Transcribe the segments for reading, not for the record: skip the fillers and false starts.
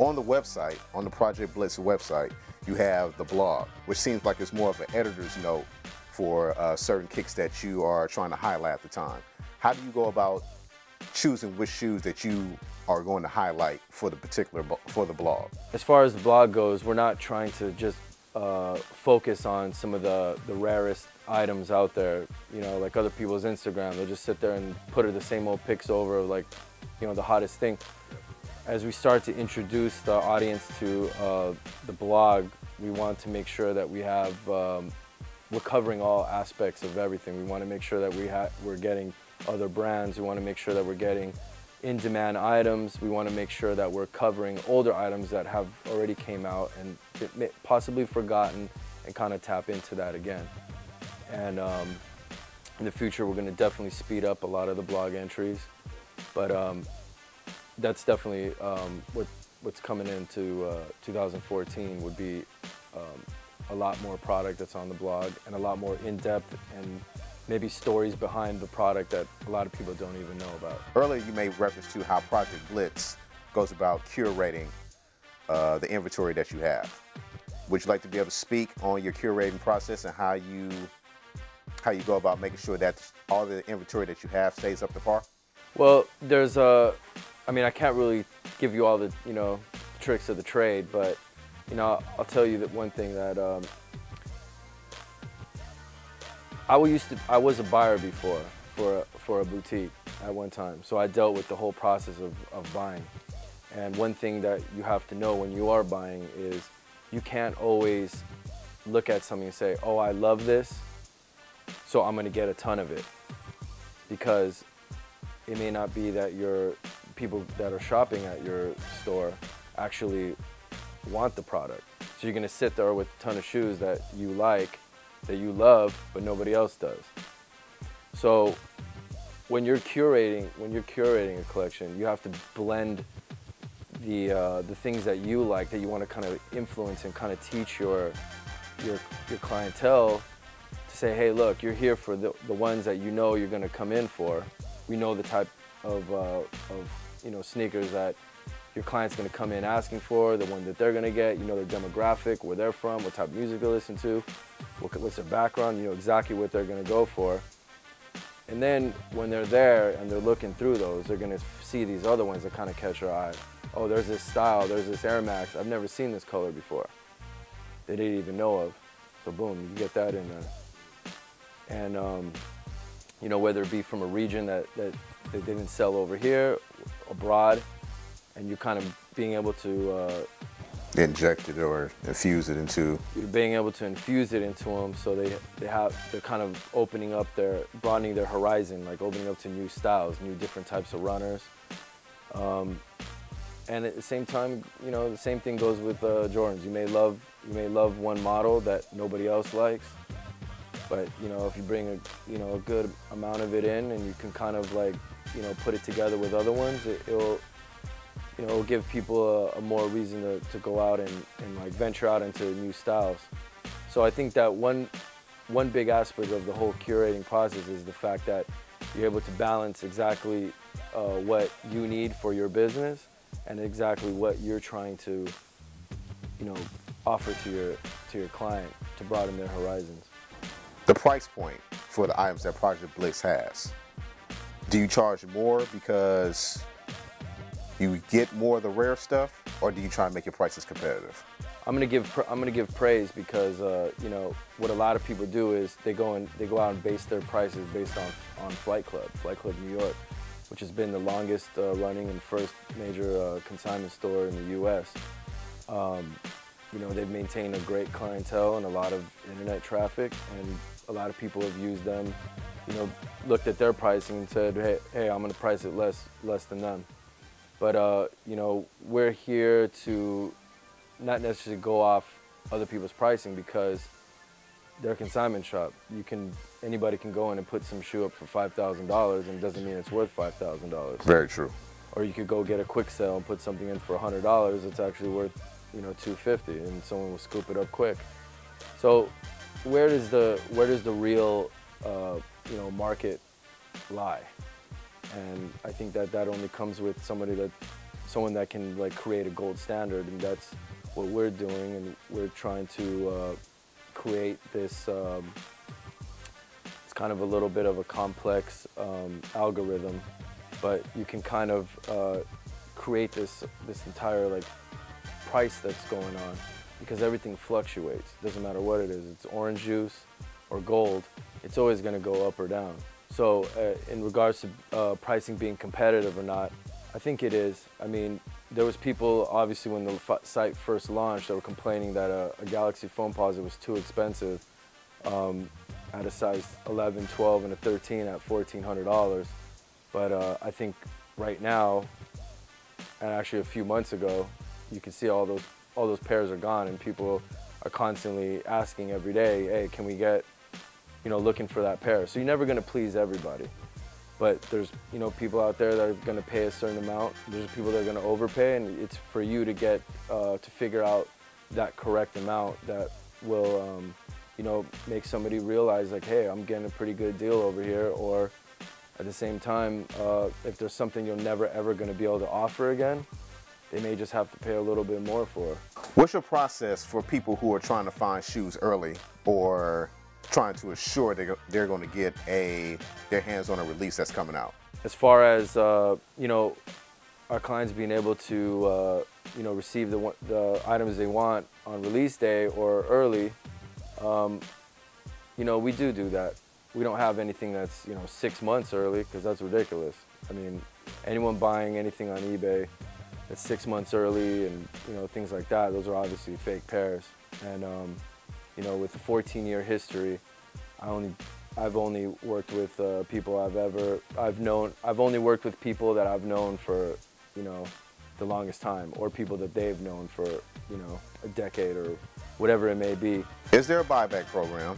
On the website, on the Project Blitz website, you have the blog, which seems like it's more of an editor's note for certain kicks that you are trying to highlight at the time. How do you go about choosing which shoes that you are going to highlight for the blog? As far as the blog goes, we're not trying to just focus on some of the rarest items out there, you know, like other people's Instagram. They'll just sit there and put the same old pics over, like, you know, the hottest thing. As we start to introduce the audience to the blog, we want to make sure that we have, we're covering all aspects of everything. We want to make sure that we're getting other brands. We want to make sure that we're getting in-demand items. We want to make sure that we're covering older items that have already came out and possibly forgotten, and kind of tap into that again. And in the future, we're going to definitely speed up a lot of the blog entries, but that's definitely what's coming into 2014 would be a lot more product that's on the blog, and a lot more in-depth, and maybe stories behind the product that a lot of people don't even know about. Earlier you made reference to how Project Blitz goes about curating the inventory that you have. Would you like to be able to speak on your curating process and how you go about making sure that all the inventory that you have stays up to par? Well, there's I mean, I can't really give you all the, you know, tricks of the trade, but, you know, I'll tell you that one thing that I was a buyer before for a boutique at one time, so I dealt with the whole process of buying. And one thing that you have to know when you are buying is you can't always look at something and say, oh, I love this, so I'm going to get a ton of it, because it may not be that your people that are shopping at your store actually want the product. So you're going to sit there with a ton of shoes that you like, that you love, but nobody else does. So when you're curating a collection, you have to blend the things that you like, that you want to kind of influence and kind of teach your clientele to say, hey, look, you're here for the ones that you know you're going to come in for. We know the type of you know, sneakers that your client's going to come in asking for, the one that they're going to get. You know their demographic, where they're from, what type of music they listen to, what's their background. You know exactly what they're going to go for. And then when they're there and they're looking through those, they're going to see these other ones that kind of catch their eye. Oh, there's this style, there's this Air Max. I've never seen this color before. They didn't even know of. So boom, you get that in there. And you know, whether it be from a region that they didn't sell over here, abroad, and you kind of being able to inject it or infuse it into. You're being able to infuse it into them, so they're kind of broadening their horizon, like opening up to new styles, new different types of runners. And at the same time, you know, the same thing goes with Jordans. You may love one model that nobody else likes, but you know, if you bring a good amount of it in, and you can kind of like, you know, put it together with other ones, it'll give people a more reason to go out and like venture out into new styles. So I think that one big aspect of the whole curating process is the fact that you're able to balance exactly what you need for your business and exactly what you're trying to, you know, offer to your client to broaden their horizons. The price point for the items that Project Blitz has. Do you charge more because you get more of the rare stuff, or do you try and make your prices competitive? I'm gonna give praise because you know, what a lot of people do is they go out and base their prices based on Flight Club New York, which has been the longest running and first major consignment store in the U.S. You know, they've maintained a great clientele and a lot of internet traffic, and a lot of people have used them. You know, looked at their pricing and said, hey, I'm gonna price it less than them. But you know, we're here to not necessarily go off other people's pricing, because they're a consignment shop. Anybody can go in and put some shoe up for $5,000, and it doesn't mean it's worth $5,000. Very true. Or you could go get a quick sale and put something in for $100. It's actually worth, you know, $250, and someone will scoop it up quick. So where does the real you know, market lie? And I think that only comes with somebody that someone that can like create a gold standard, and that's what we're doing, and we're trying to create this. It's kind of a little bit of a complex algorithm, but you can kind of create this entire like price that's going on, because everything fluctuates. Doesn't matter what it is. It's orange juice or gold. It's always going to go up or down. So in regards to pricing being competitive or not, I think it is. I mean, there was people, obviously, when the site first launched, that were complaining that a Galaxy Foamposite was too expensive at a size 11, 12, and a 13 at $1,400. But I think right now, and actually a few months ago, you can see all those pairs are gone, and people are constantly asking every day, hey, can we get, looking for that pair. So you're never going to please everybody. But there's, people out there that are going to pay a certain amount. There's people that are going to overpay, and it's for you to get, to figure out that correct amount that will, make somebody realize like, hey, I'm getting a pretty good deal over here. Or at the same time, if there's something you're never ever going to be able to offer again, they may just have to pay a little bit more for. What's your process for people who are trying to find shoes early, or trying to assure they're going to get their hands on a release that's coming out? As far as our clients being able to receive the items they want on release day or early, we do that. We don't have anything that's 6 months early, because that's ridiculous. I mean, anyone buying anything on eBay that's 6 months early and things like that, those are obviously fake pairs. And with the 14-year history, I've only worked with people I've only worked with people that I've known for the longest time, or people that they've known for a decade or whatever it may be. Is there a buyback program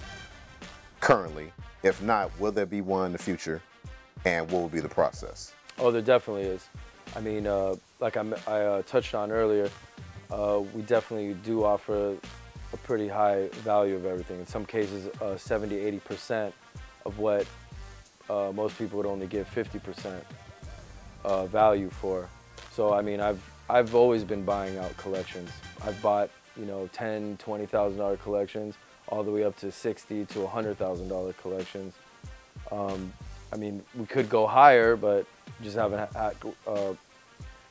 currently? If not, will there be one in the future, and what will be the process? Oh, there definitely is. I mean, like I touched on earlier, we definitely do offer a pretty high value of everything. In some cases, 70–80% of what most people would only give 50% value for. So I mean, I've always been buying out collections. I've bought $10,000, $20,000 collections, all the way up to $60,000 to $100,000 collections. I mean, we could go higher, but just haven't.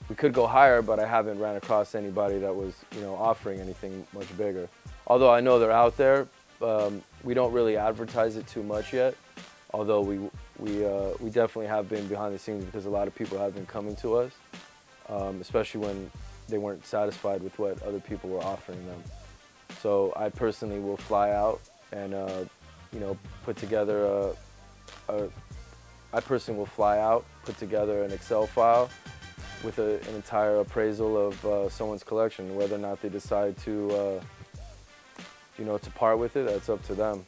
We could go higher, but I haven't ran across anybody that was offering anything much bigger. Although I know they're out there, we don't really advertise it too much yet. Although we definitely have been behind the scenes, because a lot of people have been coming to us, especially when they weren't satisfied with what other people were offering them. So I personally will fly out and put together an Excel file with an entire appraisal of someone's collection. Whether or not they decide to to part with it, that's up to them.